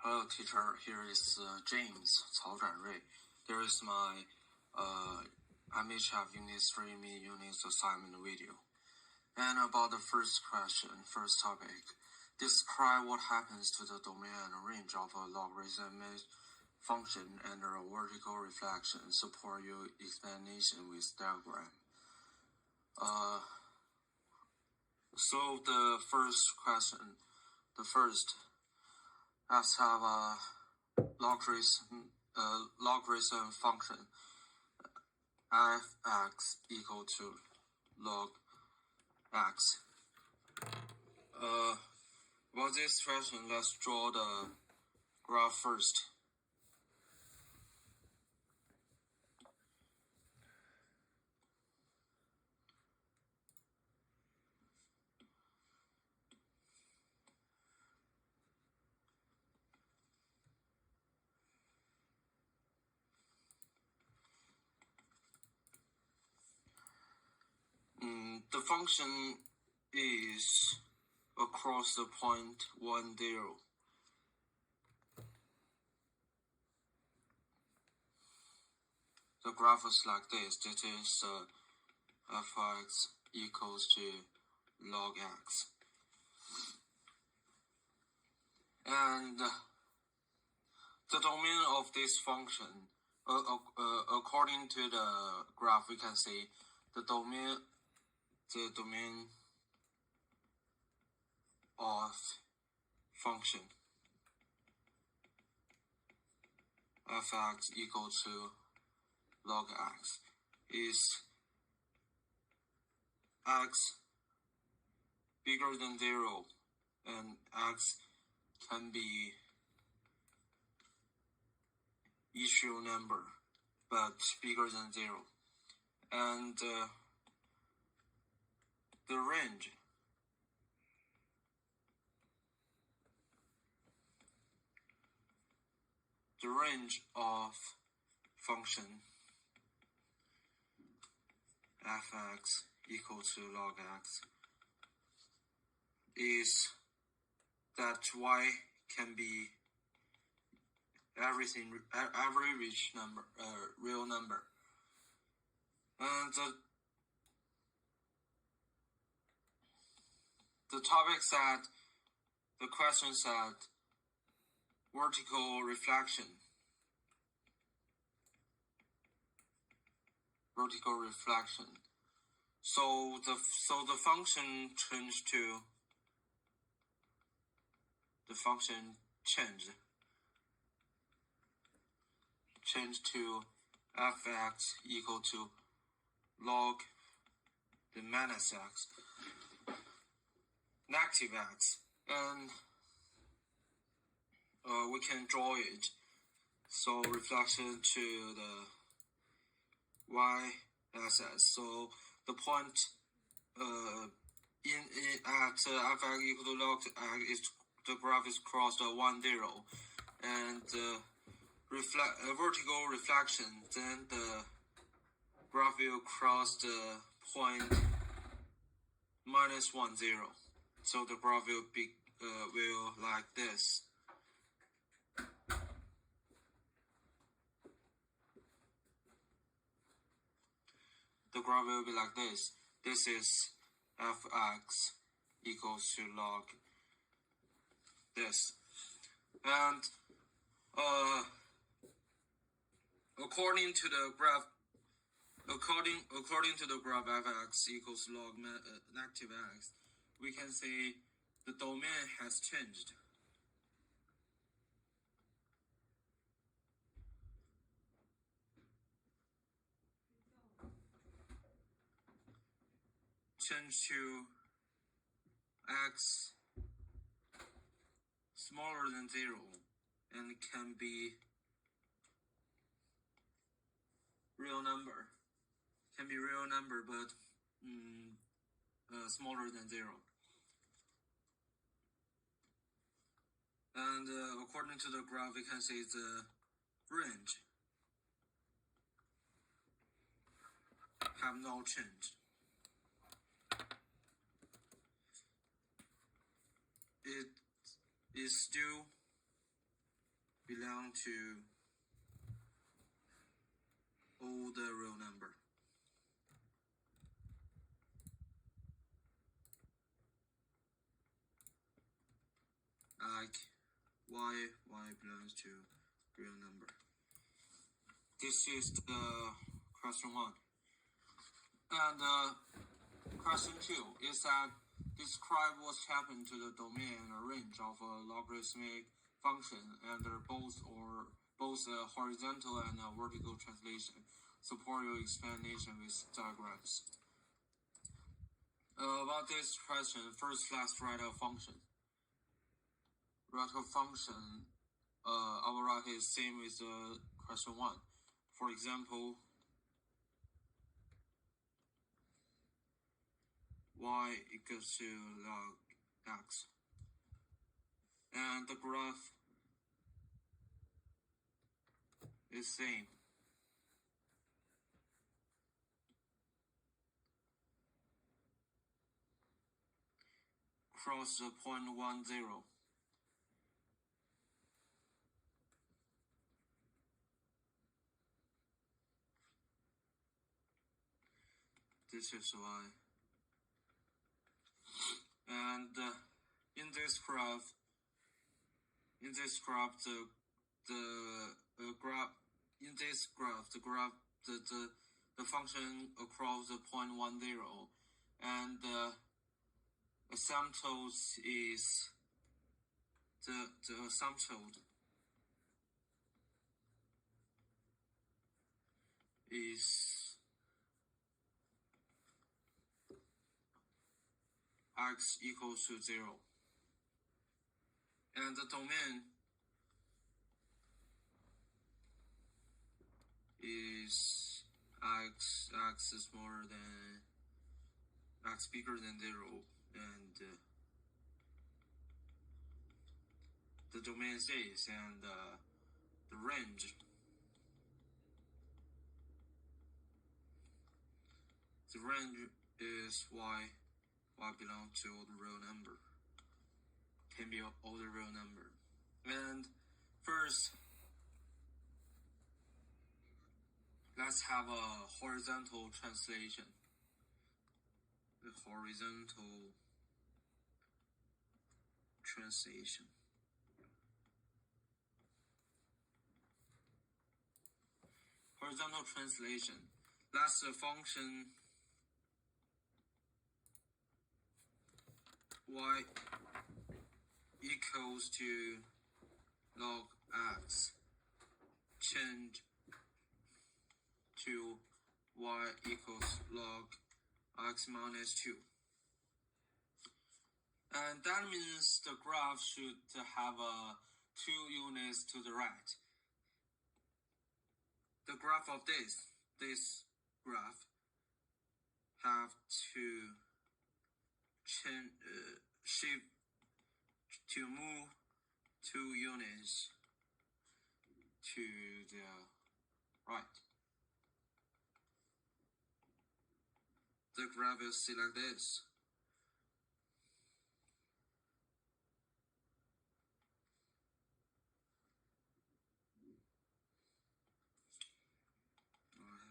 Hello, teacher. Here is James Cao Zhanrui. There is my MHF Unit 3 Mid units assignment video. And about the first question, first topic, describe what happens to the domain and range of a logarithmic function under a vertical reflection. Support your explanation with diagram. So the first question, let's have a logarithm function f(x) equal to log x. About this question, let's draw the graph first. The function is across the point 1, 0. The graph is like this. That is f(x) equals to log x. And the domain of this function, according to the graph, we can see the domain of function f(x) equal to log x is x bigger than 0, and x can be each real number but bigger than 0, and the range of function f(x) equal to log x is that y can be every real number, and the question said vertical reflection. So the function changed to f(x) equal to log the minus x, negative x, and we can draw it. So reflection to the y-axis. So the point at f(x) equal to log x is the graph is crossed 1, 0, and vertical reflection. Then the graph will cross the point -1, 0. So the graph will be like this. The graph will be like this. This is f(x) equals to log this, and according to the graph f(x) equals log negative x, we can say the domain has changed. Change to x smaller than 0, and can be real number. But smaller than 0. And according to the graph, we can say the range have no change. It is still belong to all the real number. Like y belongs to real number. This is the question 1. And question 2 is that describe what happened to the domain or range of a logarithmic function under both a horizontal and a vertical translation. Support your explanation with diagrams. About this question, first let's write a function. Write a function. I will write it same with question 1. For example, y equals to log x. And the graph is same. Cross the point 1, 0. This is y. And in this graph, the function across the point 1, 0, and the asymptote is the asymptote is x equals to 0, and the domain is x is smaller than x bigger than 0, and the domain is this, and the range is y belongs to all the real number, can be all the real number. And first, let's have a horizontal translation. The horizontal translation. Horizontal translation. That's the function y equals to log x change to y equals log x minus 2. And that means the graph should have 2 units to the right. The graph of this graph have to shift to move 2 units to the right. The graph will see like this.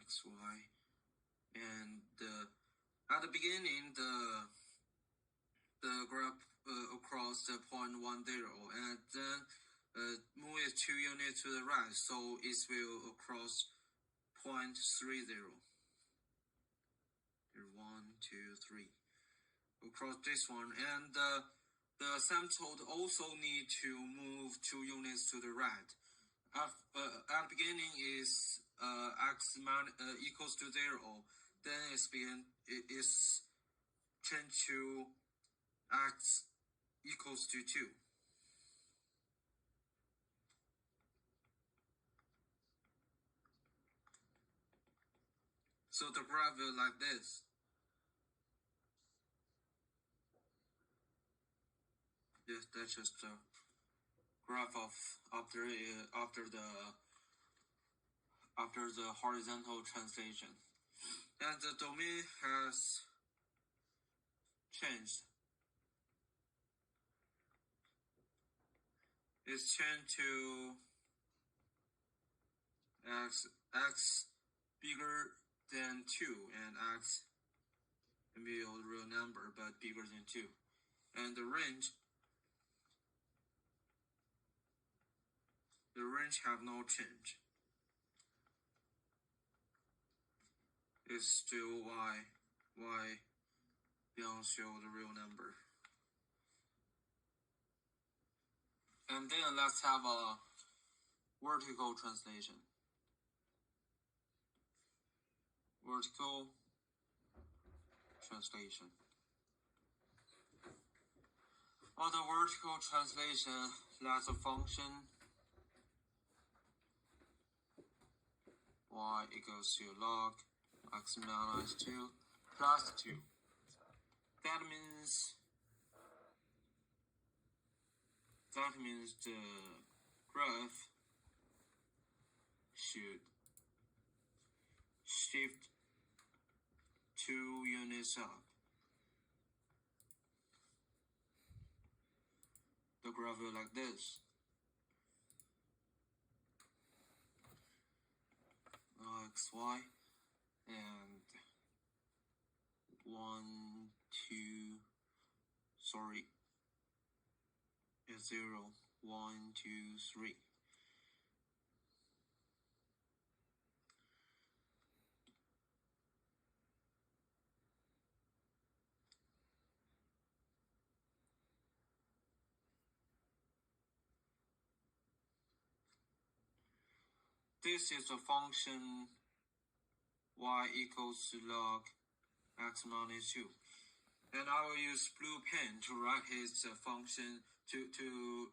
X, Y, and at the beginning, the graph across the point 1, 0, and then move it 2 units to the right, so it will across point 3, 0. Here, 1, 2, 3. Across this one, and the asymptote also need to move 2 units to the right. At the beginning is x equals to 0, then it is changed to x equals to 2. So the graph will like this. Yes, that's just the graph of after the horizontal translation. And the domain has changed. It's changed to x bigger than 2 and x can be a real number but bigger than 2. And the range have no change. It's still y belongs to the real number. And then let's have a vertical translation. Vertical translation. On the vertical translation, let the function y equals to log x minus 2 plus 2. That means the graph should shift 2 units up. The graph will like this. XY and 0, 1, 2, 3. This is the function y equals to log x minus 2. And I will use blue pen to write its function to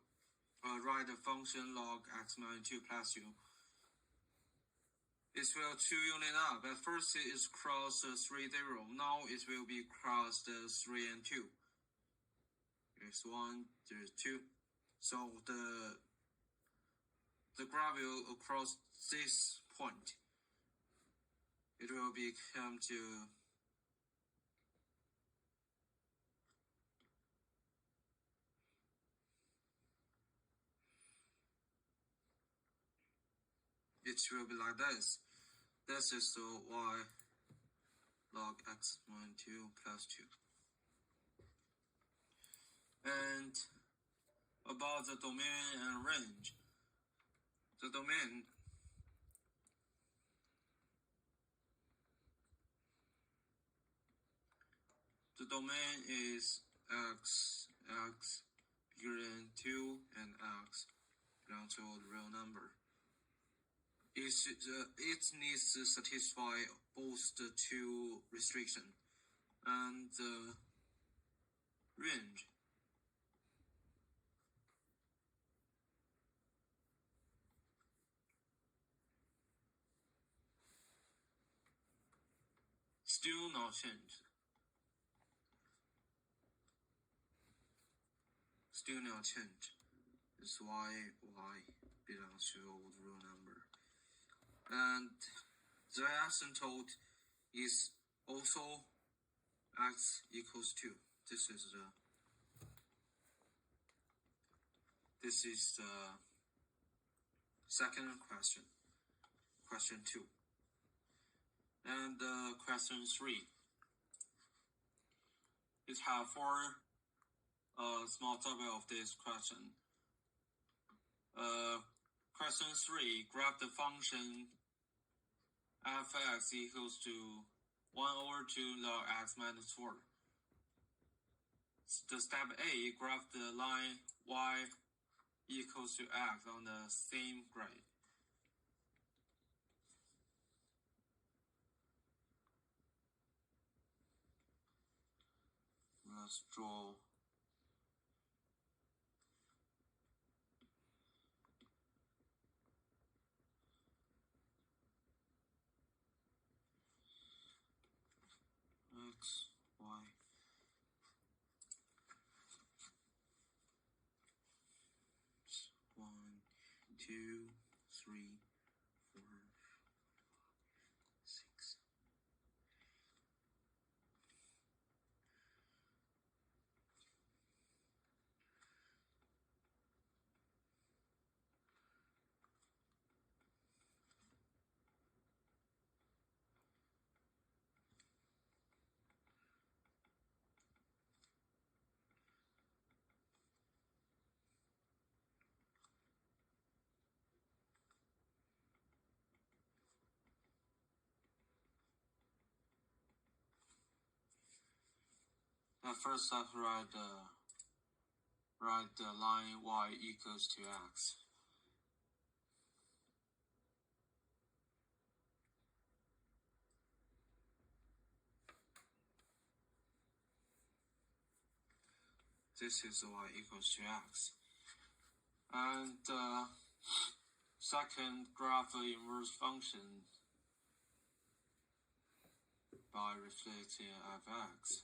write the function log x minus 2 plus 2. It will 2 unit up. At first it is crossed 3, 0. Now it will be crossed 3 and 2. There's 1, there's 2. So the graph will across this point. It will become to it will be like this. This is the y log x minus 2 plus 2. And about the domain and range. The domain is x bigger than 2 and x belongs to the real number. It needs to satisfy both the two restrictions. And the range still not changed. Still not changed. It's y belongs to the real number. And the asymptote is also x equals 2. This is the second question. Question 2. And question 3. It have 4 small topic of this question. Question 3, graph the function f(x) equals to 1/2 log x minus 4. The step A, graph the line y equals to x on the same grade. Let's draw x, y. One, 2, 3, 4, 6. First, let's write the line y equals to x. This is y equals to x. And second, graph the inverse function by reflecting fx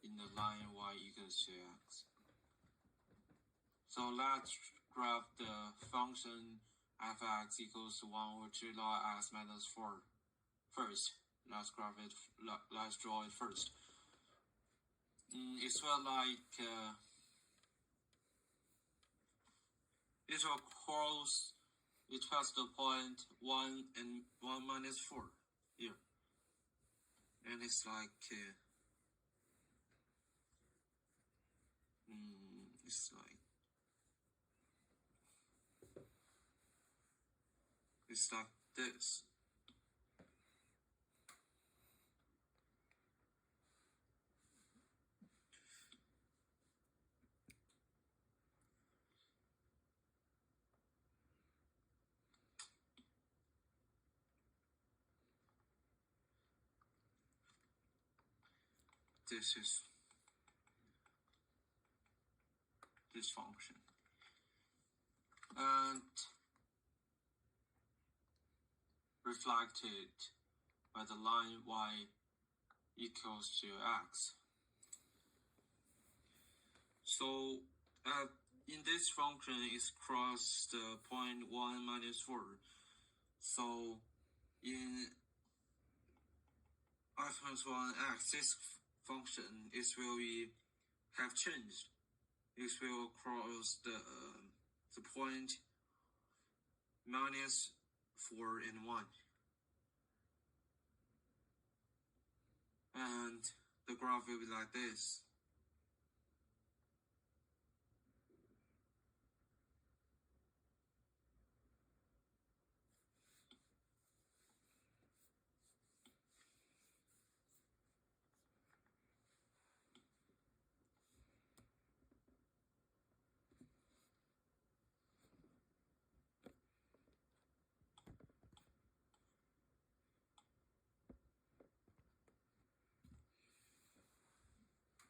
in the line y equals to x. So let's graph the function fx equals to 1 over 2 log x minus 4 first. Let's graph it. Let's draw it first. It's well like it will cross. It has the point 1 and 1 minus 4 here, and it's like it's like this. This is this function, and reflected by the line y equals to x. So in this function, it's crossed the point 1 minus 4. So in f minus 1 x, this function will have changed. It will cross the point minus 4 and 1. And the graph will be like this.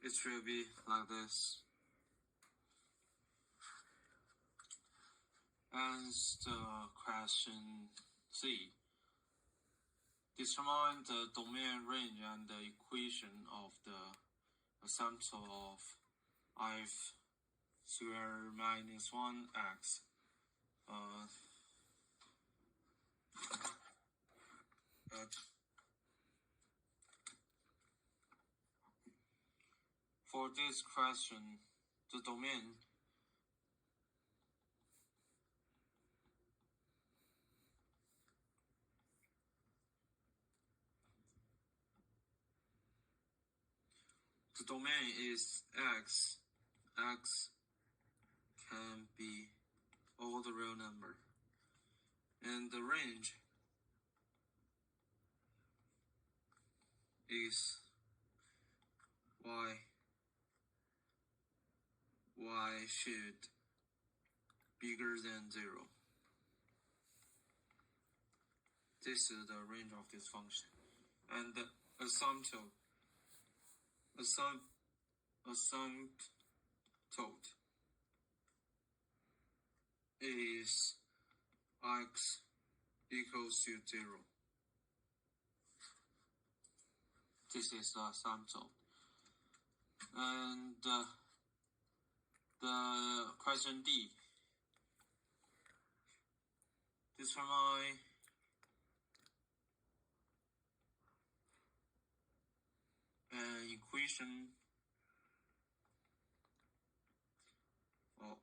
It will be like this. And the question C. Determine the domain range and the equation of the asymptote of f squared minus 1x. For this question, the domain is x. X can be all the real number, and the range is y should bigger than 0. This is the range of this function. And the asymptote is x equals to 0. This is the asymptote. And the question D. Determine an equation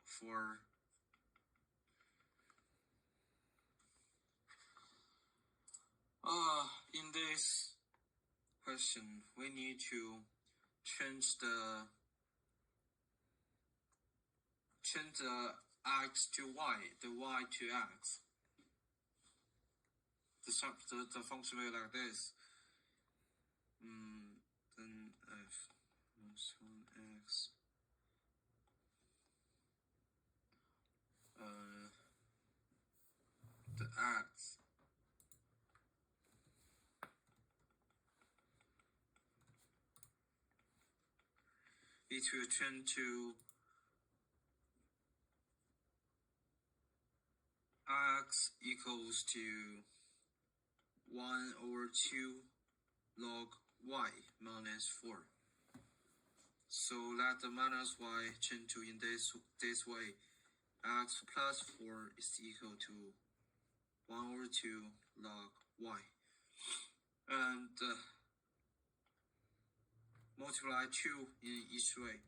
for in this question, we need to change the x to y, the y to x. The function will be like this. Then f x. It will turn to x equals to 1 over 2 log y minus 4. So let the minus y change to in this way. X plus 4 is equal to 1 over 2 log y. And multiply 2 in each way.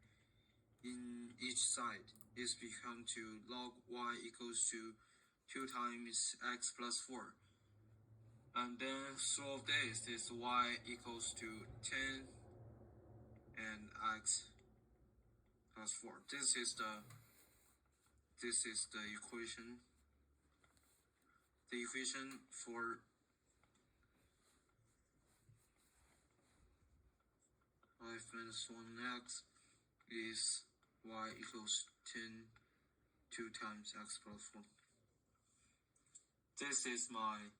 In each side, this becomes to log y equals to 2 times x plus 4. And then solve this is y equals to 10 and x plus 4. This is the equation. The equation for y minus 1x is y equals 10 2 times x plus 4. This is my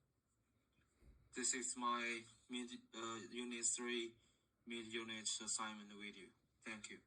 Unit 3 mid-unit assignment video. Thank you.